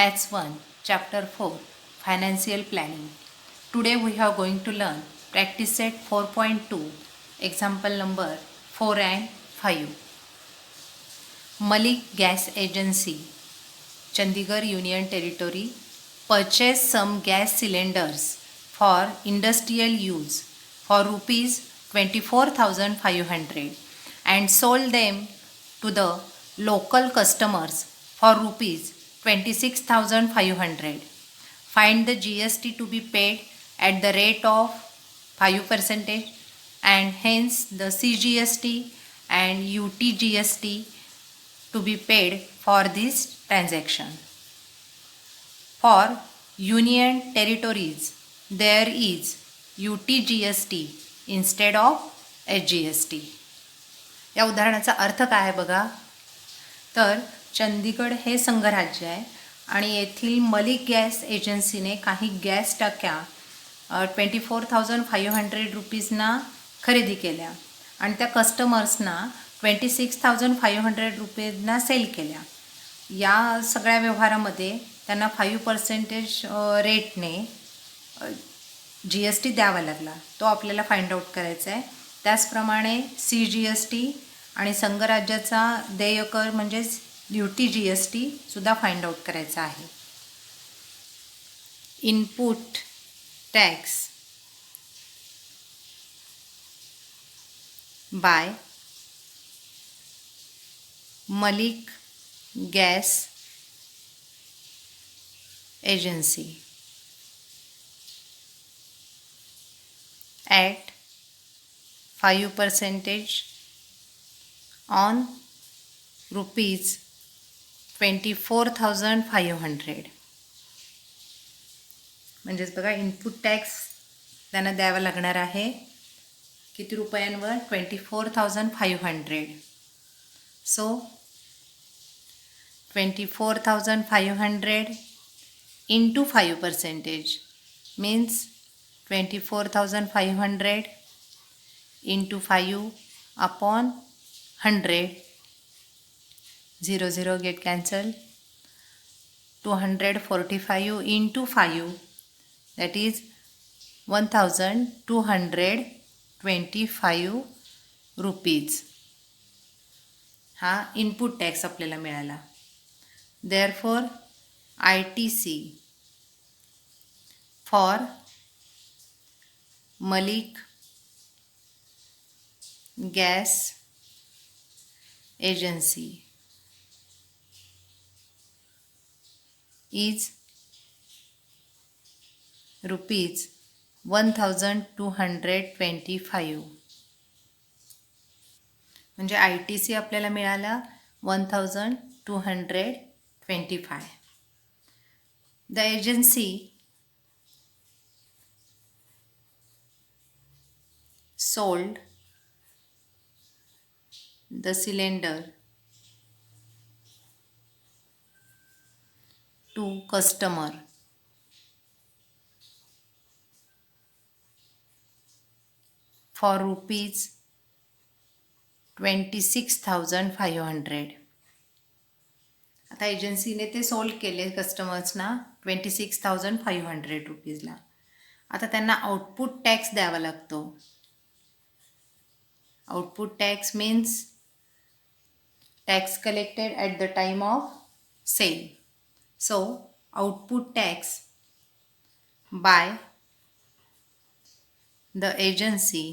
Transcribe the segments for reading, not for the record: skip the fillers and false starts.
Maths 1, Chapter 4, Financial Planning. Today we are going to learn Practice Set 4.2, Example number 4 and 5. Malik Gas Agency, Chandigarh Union Territory, purchased some gas cylinders for industrial use for rupees 24,500 and sold them to the local customers for rupees 26,500. Find the GST to be paid at the rate of 5% and hence the CGST and UTGST to be paid for this transaction. For Union Territories, there is UTGST instead of SGST. या उदाहरणाचा अर्थ काय आहे बघा. तर चंदीगड हे संघराज्य आहे आणि येथील Malik gas एजन्सीने काही गॅस टाक्या 24,500 रुपीजना खरेदी केल्या आणि त्या कस्टमर्सना 26,500 रुपीजना सेल केल्या. या सगळ्या व्यवहारामध्ये त्यांना 5% रेटने GST द्यावा लागला. तो आपल्याला फाइंड आउट करायचा आहे. त्याचप्रमाणे CGST आणि संघराज्याचा देयकर म्हणजेच UTGST सुद्धा फाइंड आउट करायचा आहे. Input tax by Malik gas agency at 5% on rupees 24,500. म्हणजेच बघा इनपुट टॅक्स त्यांना द्यावा लागणार आहे किती रुपयांवर 24,500. सो 24,500 into 5% means 24,500 into 5 upon 100. 0 get cancelled. 245 into 5, that is 1,225 rupees. हा इनपुट टॅक्स आपल्याला मिळाला. Therefore ITC for Malik Gas Agency is rupees 1,225. म्हणजे ITC आपल्याला मिळाला 1,225. The agency sold the cylinder to customer for rupees 26,500. आता एजन्सीने ते सोल्ड केले कस्टमर्सना 26,500 रुपीजला. आता त्यांना आउटपुट टॅक्स द्यावा लागतो. Output tax means tax collected at the time of sale. So, output tax by the agency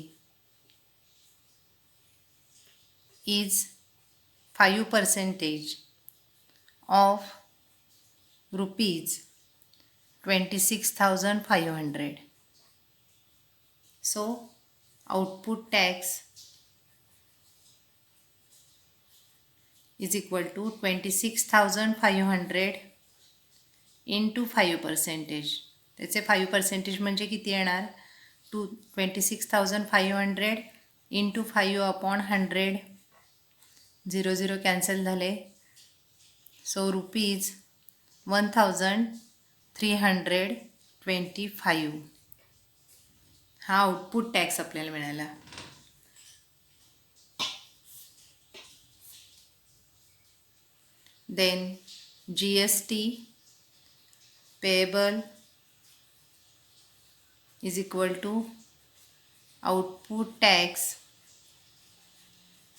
is 5% of rupees 26,500. So, output tax is equal to 26,500 into 5%. त्याचे 5% म्हणजे किती येणार? 26,500 into 5 upon 100. 0 कॅन्सल झाले. So rupees 1,325 हा output tax आपल्याला मिळाला. then GST payable is equal to output tax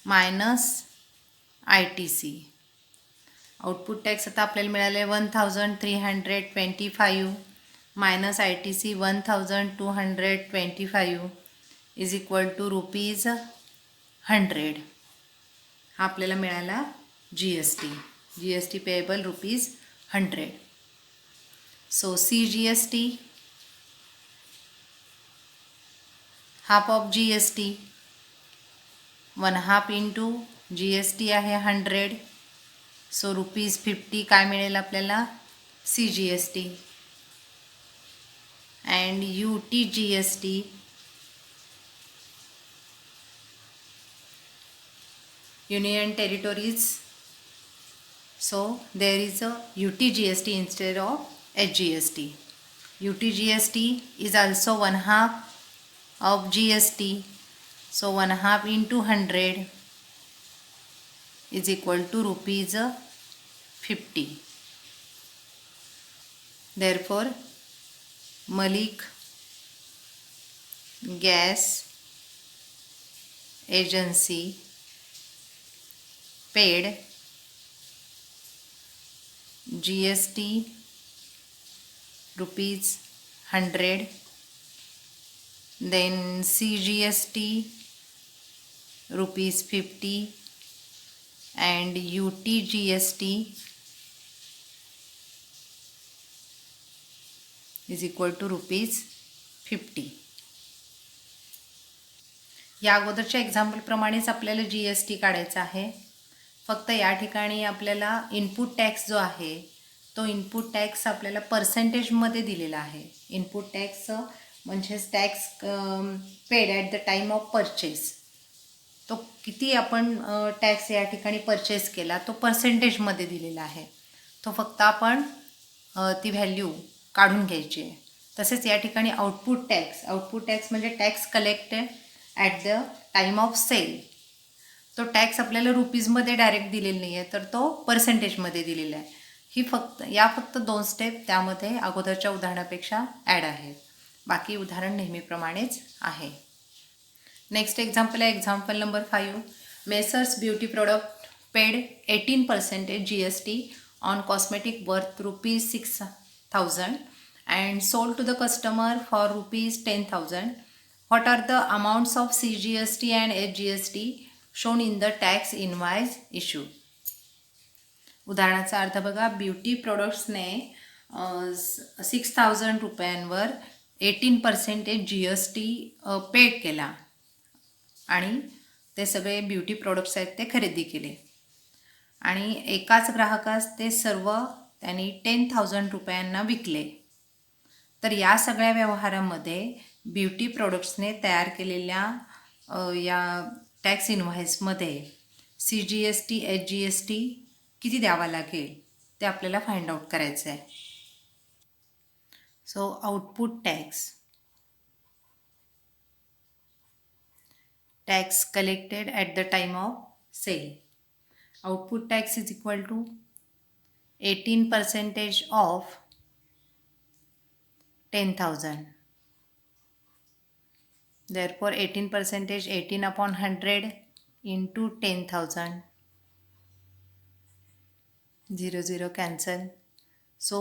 minus ITC. Output tax आता आपल्याला मिळाले 1325 minus ITC 1225 is equal to ₹100. हा आपल्याला मिळाला GST payable ₹100. So CGST half of GST 1/2 into GST आहे 100. सो ₹50 काय मिळेल आपल्याला CGST. And UTGST Union Territories. So there is a UTGST instead of HGST. UTGST is also 1/2 of GST. So 1/2 into 100 is equal to ₹50. Therefore, Malik Gas Agency paid GST ₹100, then CGST ₹50 and UTGST is equal to ₹50. या अगोदरच्या एक्झाम्पलप्रमाणेच आपल्याला GST काढायचा आहे. फक्त या ठिकाणी आपल्याला input tax जो आहे तो इनपुट टॅक्स आपल्याला पर्सेंटेजमध्ये दिलेला आहे. इनपुट टॅक्स म्हणजेच tax paid at the time of purchase. तो किती आपण टॅक्स या ठिकाणी परचेस केला तो पर्सेंटेजमध्ये दिलेला आहे. तो फक्त आपण ती व्हॅल्यू काढून घ्यायची आहे. तसेच या ठिकाणी आउटपुट टॅक्स म्हणजे tax collected at the time of sale. तो टॅक्स आपल्याला रुपीजमध्ये डायरेक्ट दिलेला नाही आहे तर तो पर्सेंटेजमध्ये दिलेला आहे. फक्त 2 स्टेप त्यामध्ये अगोदरच्या उदाहरणापेक्षा ॲड आहेत. बाकी उदाहरण नेहमीप्रमाणेच आहे. नेक्स्ट एक्झाम्पल आहे example number 5. Messrs beauty product paid 18% GST on cosmetic worth ₹6,000 and sold to the customer for ₹10,000. What are the amounts of CGST and HGST shown in the tax invoice issued? उदाहरणाचा अर्थ बघा. Beauty प्रोडक्ट्सने ₹6,000 18% GST paid केला आणि ते सगळे beauty products आहेत ते खरेदी केले आणि एकाच ग्राहकास ते सर्व त्यांनी ₹10,000 विकले. तर या सगळ्या व्यवहारामध्ये ब्युटी प्रोडक्ट्सने तयार केलेल्या या टॅक्स इनव्हॉइसमध्ये CGST HGST किती द्यावा लागेल ते आपल्याला फाइंड आउट करायचं आहे. So output tax collected at the time of sale. Output tax is equal to 18% of 10,000. Therefore 18% 18/100 into 10,000. 0 0 cancel. So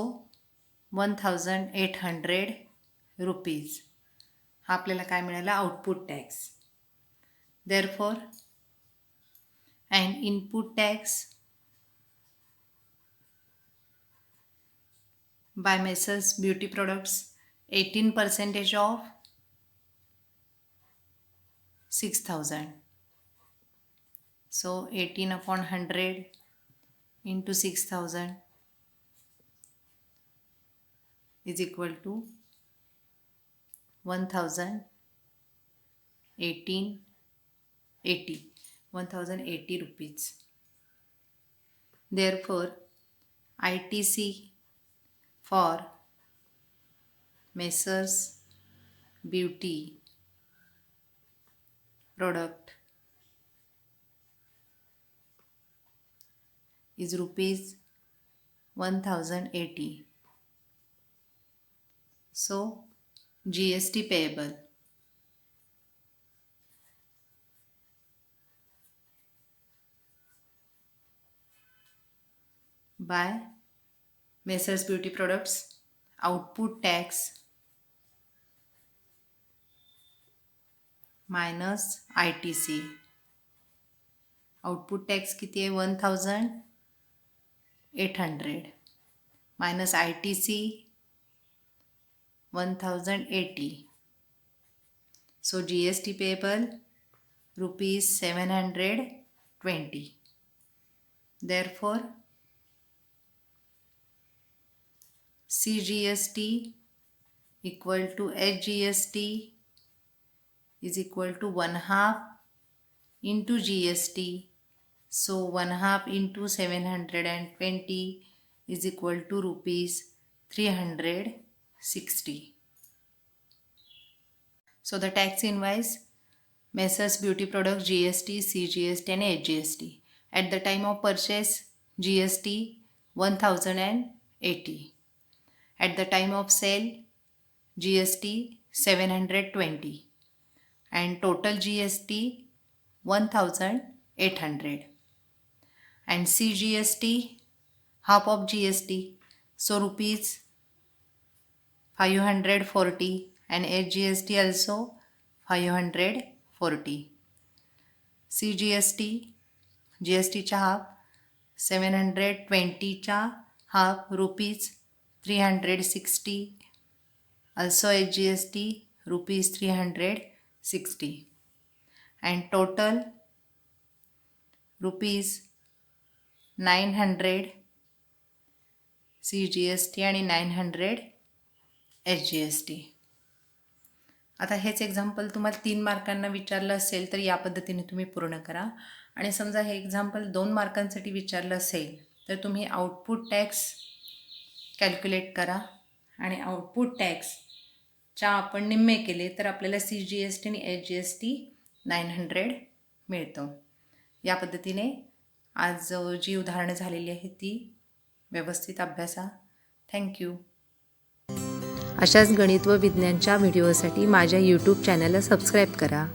₹1,800 हा आपल्याला काय मिळाला output tax. Therefore an input tax by Messrs Beauty Products 18% of 6,000. So 18/100 into 6,000 is equal to 1,080 rupees. Therefore ITC for Messrs Beauty product is ₹1,080. So GST payable by Messrs Beauty Products, output tax minus ITC. Output tax किती आहे 1800 minus ITC 1080. So GST payable rupees 720. Therefore CGST equal to HGST is equal to 1/2 into GST. So 1/2 into 720 is equal to rupees 360. So the tax invoice Messrs Beauty Products GST, CGST and HGST. At the time of purchase GST 1080. At the time of sale GST 720 and total GST 1800 and CGST half of GST, so rupees 540 and HGST also 540. CGST GST चा half 720 चा half rupees 360, also HGST rupees 360 and total rupees 900 CGST आणि 900 HGST. आता हेच example तुम्हाला 3 मार्कांना विचारलं असेल तर या पद्धतीने तुम्ही पूर्ण करा. आणि समजा हे एक्झाम्पल 2 मार्कांसाठी विचारलं असेल तर तुम्ही आउटपुट टॅक्स कॅल्क्युलेट करा आणि आउटपुट टॅक्सच्या आपण निम्मे केले तर आपल्याला CGST आणि HGST 900 मिळतं. या पद्धतीने आज जी उदाहरणं झालेली आहेत ती व्यवस्थित अभ्यासा. थँक्यू. अशाच गणित व विज्ञानच्या व्हिडिओसाठी माझ्या यूट्यूब चॅनलला सबस्क्राईब करा.